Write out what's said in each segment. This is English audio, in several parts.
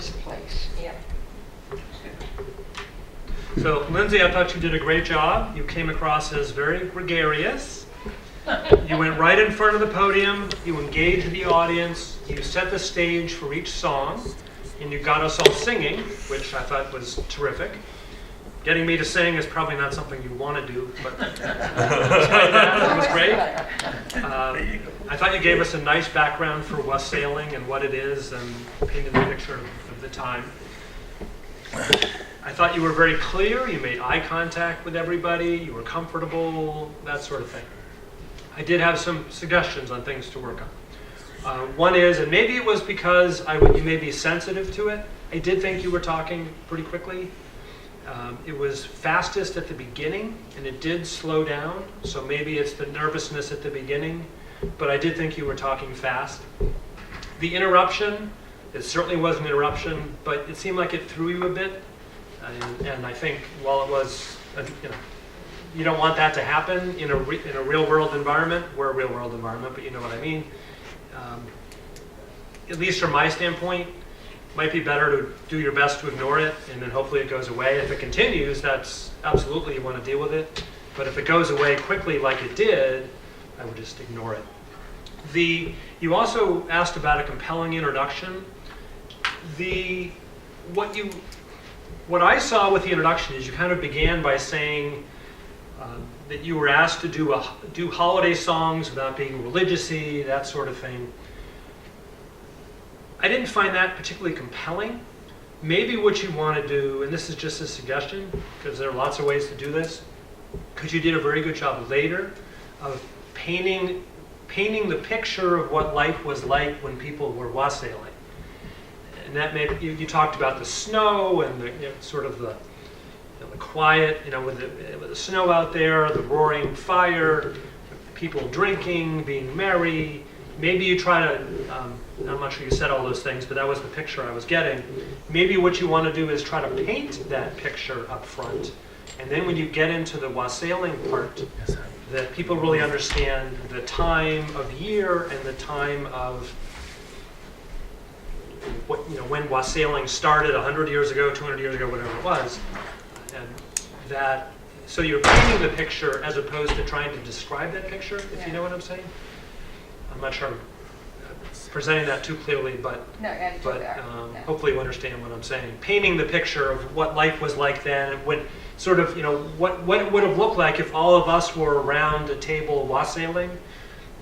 first place. Yeah. So, Lindsay, I thought you did a great job. You came across as very gregarious. You went right in front of the podium. You engaged the audience. You set the stage for each song. And you got us all singing, which I thought was terrific. Getting me to sing is probably not something you want to do, but despite that, it was great. I thought you gave us a nice background for wassailing and what it is and painted the picture of the time. I thought you were very clear. You made eye contact with everybody. You were comfortable, that sort of thing. I did have some suggestions on things to work on. One is, and maybe it was because you may be sensitive to it, I did think you were talking pretty quickly. It was fastest at the beginning, and it did slow down, so maybe it's the nervousness at the beginning, but I did think you were talking fast. The interruption, it certainly was an interruption, but it seemed like it threw you a bit, and I think while it was, you don't want that to happen in a real world environment. We're a real world environment, but you know what I mean. At least from my standpoint, might be better to do your best to ignore it, and then hopefully it goes away. If it continues, that's absolutely, you want to deal with it. But if it goes away quickly like it did, I would just ignore it. You also asked about a compelling introduction. What I saw with the introduction is you kind of began by saying that you were asked to do holiday songs without being religious-y, that sort of thing. I didn't find that particularly compelling. Maybe what you want to do, and this is just a suggestion, because there are lots of ways to do this, because you did a very good job later of painting the picture of what life was like when people were wassailing. And that made, you talked about the snow and the sort of the quiet, with the snow out there, the roaring fire, people drinking, being merry. Maybe you try to, I'm not sure you said all those things, but that was the picture I was getting. Maybe what you want to do is try to paint that picture up front. And then when you get into the wassailing part, that people really understand the time of year and the time of when wassailing started 100 years ago, 200 years ago, whatever it was. And that, so you're painting the picture as opposed to trying to describe that picture, if you know what I'm saying. I'm not sure I'm presenting that too clearly, but hopefully you understand what I'm saying. Painting the picture of what life was like then, and when sort of, what it would have looked like if all of us were around a table wassailing,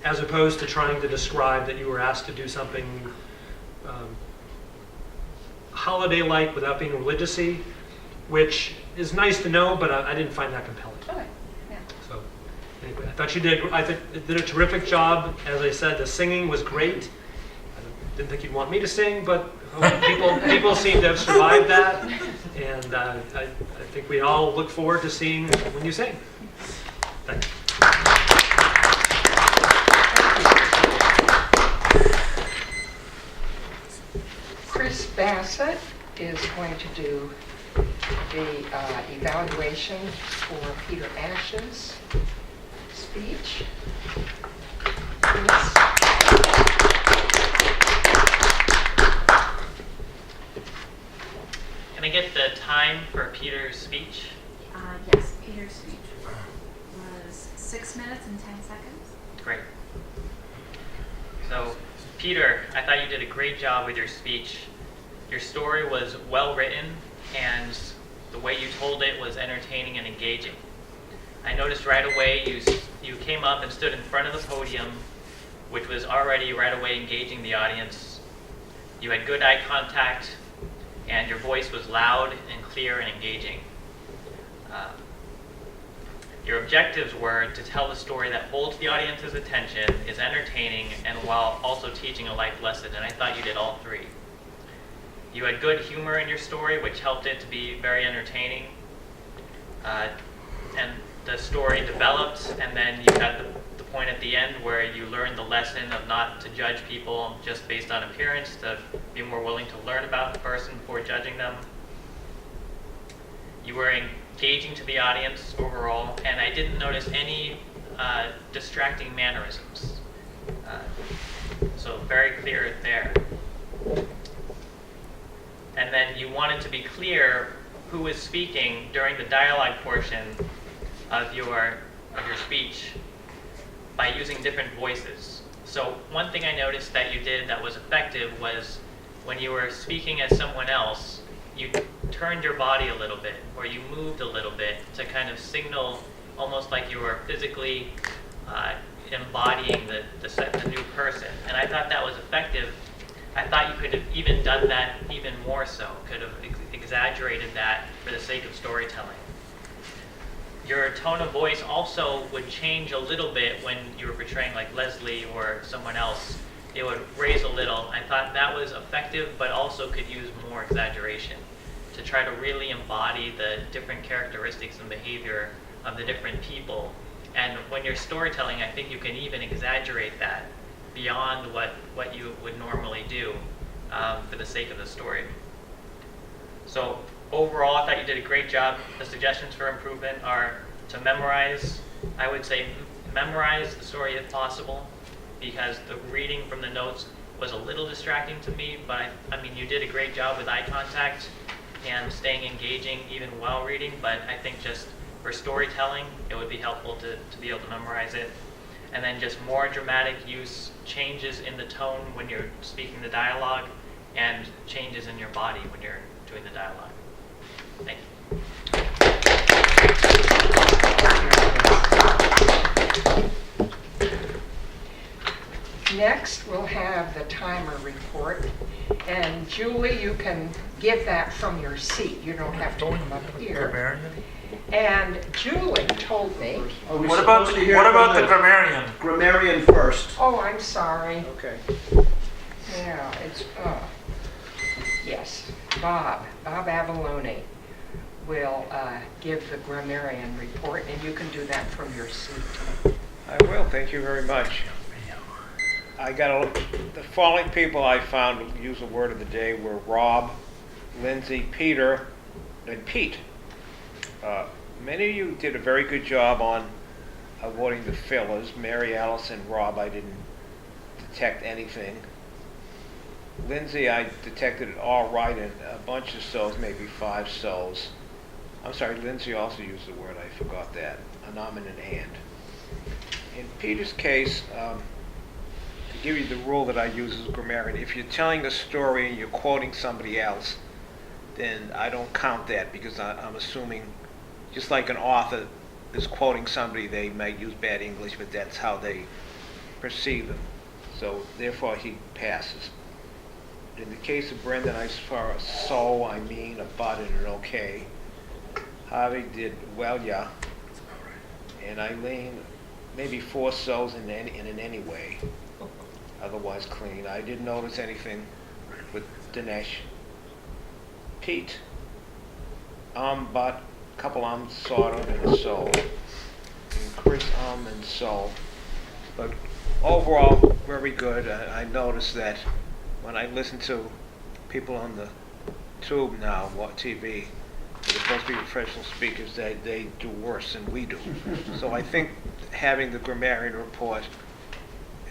as opposed to trying to describe that you were asked to do something holiday-like without being religious-y, which is nice to know, but I didn't find that compelling. Okay. Yeah. So anyway, I thought you did a terrific job. As I said, the singing was great. I didn't think you'd want me to sing, but people seem to have survived that, and I think we all look forward to seeing when you sing. Thanks. Chris Bassett is going to do the evaluation for Peter Ash's speech. Yes. Can I get the time for Peter's speech? Yes, Peter's speech was 6 minutes and 10 seconds. Great. So, Peter, I thought you did a great job with your speech. Your story was well written, and the way you told it was entertaining and engaging. I noticed right away you came up and stood in front of the podium, which was already right away engaging the audience. You had good eye contact, and your voice was loud and clear and engaging. Your objectives were to tell a story that holds the audience's attention, is entertaining, and while also teaching a life lesson, and I thought you did all three. You had good humor in your story, which helped it to be very entertaining. And the story developed, and then you got the point at the end where you learned the lesson of not to judge people just based on appearance, to be more willing to learn about the person before judging them. You were engaging to the audience overall, and I didn't notice any distracting mannerisms. So very clear there. and then you wanted to be clear who was speaking during the dialogue portion of your speech by using different voices. So one thing I noticed that you did that was effective was when you were speaking as someone else, you turned your body a little bit, or you moved a little bit to kind of signal almost like you were physically embodying the new person. And I thought that was effective. I thought you could have even done that even more so, could have exaggerated that for the sake of storytelling. Your tone of voice also would change a little bit when you were portraying like Leslie or someone else. It would raise a little. I thought that was effective, but also could use more exaggeration to try to really embody the different characteristics and behavior of the different people. And when you're storytelling, I think you can even exaggerate that beyond what you would normally do for the sake of the story. So overall, I thought you did a great job. The suggestions for improvement are to memorize. I would say memorize the story if possible, because the reading from the notes was a little distracting to me, but I mean, you did a great job with eye contact and staying engaging even while reading, but I think just for storytelling, it would be helpful to be able to memorize it. And then just more dramatic use, changes in the tone when you're speaking the dialogue, and changes in your body when you're doing the dialogue. Thank you. Next, we'll have the timer report. And Julie, you can give that from your seat. You don't have to come up here. And Julie told me, What about the grammarian? Grammarian first. oh, I'm sorry. Okay. Yeah, it's, yes, Bob Avalone will give the grammarian report, and you can do that from your seat. I will, thank you very much. The following people I found to use the word of the day were Rob, Lindsay, Peter, and Pete. Many of you did a very good job on avoiding the fillers. Mary Alice and Rob, I didn't detect anything. Lindsay, I detected it all right in a bunch of so's, maybe 5 so's. I'm sorry, Lindsay also used the word, I forgot that, a nomen and and. In Peter's case, to give you the rule that I use as a grammarian, if you're telling a story and you're quoting somebody else, then I don't count that, because I'm assuming, just like an author is quoting somebody, they might use bad English, but that's how they perceive them. So therefore he passes. In the case of Brendan, as far as so, I mean, about, and an okay. Harvey did well, yeah. And Eileen, maybe 4 so's in an anyway. Otherwise clean. I didn't notice anything with Dinesh. Pete, but, couple sort of, and a so. And Chris, and so. But overall, very good. I noticed that when I listen to people on the tube now, TV, they're supposed to be professional speakers, they do worse than we do. So I think having the grammarian report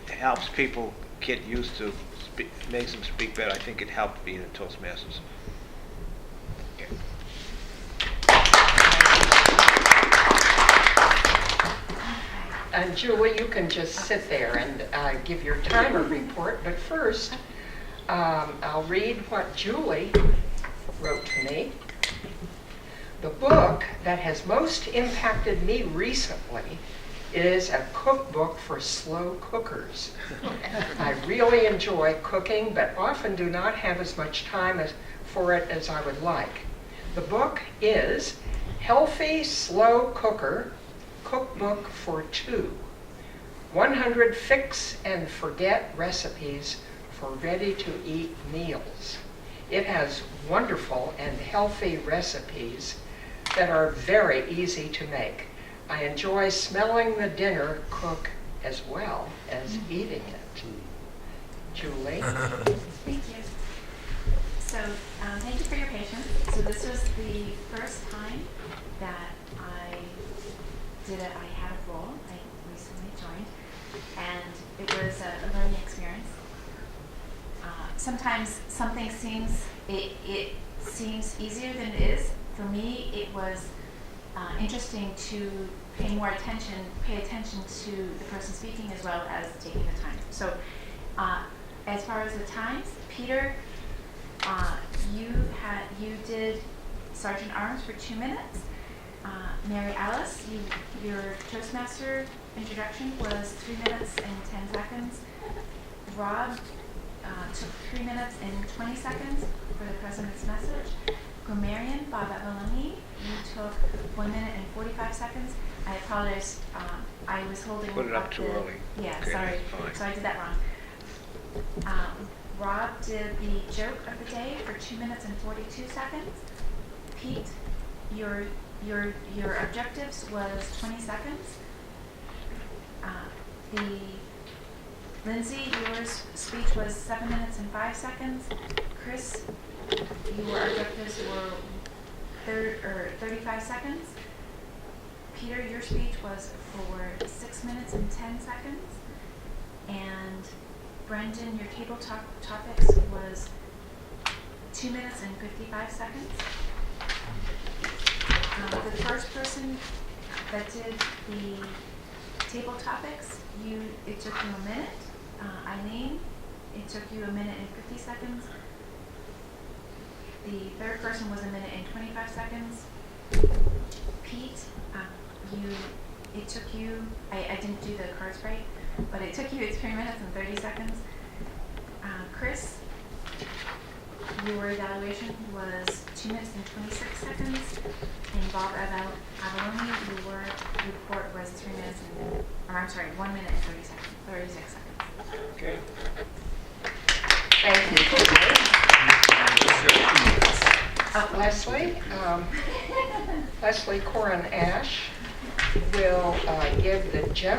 helps people get used to, makes them speak better. I think it helped being in Toastmasters. Okay. And Julie, you can just sit there and give your timer report, but first, I'll read what Julie wrote to me. The book that has most impacted me recently is a cookbook for slow cookers. I really enjoy cooking, but often do not have as much time for it as I would like. The book is Healthy Slow Cooker Cookbook for Two. 100 Fix and Forget Recipes for Ready-to-Eat Meals. It has wonderful and healthy recipes that are very easy to make. I enjoy smelling the dinner cook as well as eating it. Julie? Thank you. So, thank you for your patience. So this was the first time that I had a role. I recently joined, and it was a learning experience. Sometimes something seems, seems easier than it is. For me, it was interesting to pay attention to the person speaking as well as taking the time. So as far as the times, Peter, you did Sergeant Arms for 2 minutes. Mary Alice, your Toastmaster introduction was 3 minutes and 10 seconds. Rob took 3 minutes and 20 seconds for the President's message. Grammarian, Bob Avaloni, you took 1 minute and 45 seconds. I apologize, I was holding Put it up too early. Yeah, Okay, sorry. that's fine. So I did that wrong. Rob did the joke of the day for 2 minutes and 42 seconds. Pete, your objectives was 20 seconds. Lindsay, your speech was 7 minutes and 5 seconds. Chris, your objectives were 35 seconds. Peter, your speech was for 6 minutes and 10 seconds. And Brendan, your table topics was 2 minutes and 55 seconds. The first person that did the table topics, it took you a minute. Eileen, it took you 1 minute and 50 seconds. The third person was 1 minute and 25 seconds. Pete, it took you, I didn't do the cards right, but it took you 3 minutes and 30 seconds. Chris, your evaluation was 2 minutes and 26 seconds. And Bob Avaloni, your report was 3 minutes and, 1 minute and 36 seconds. Okay. Thank you. Leslie Corin Ash will give the general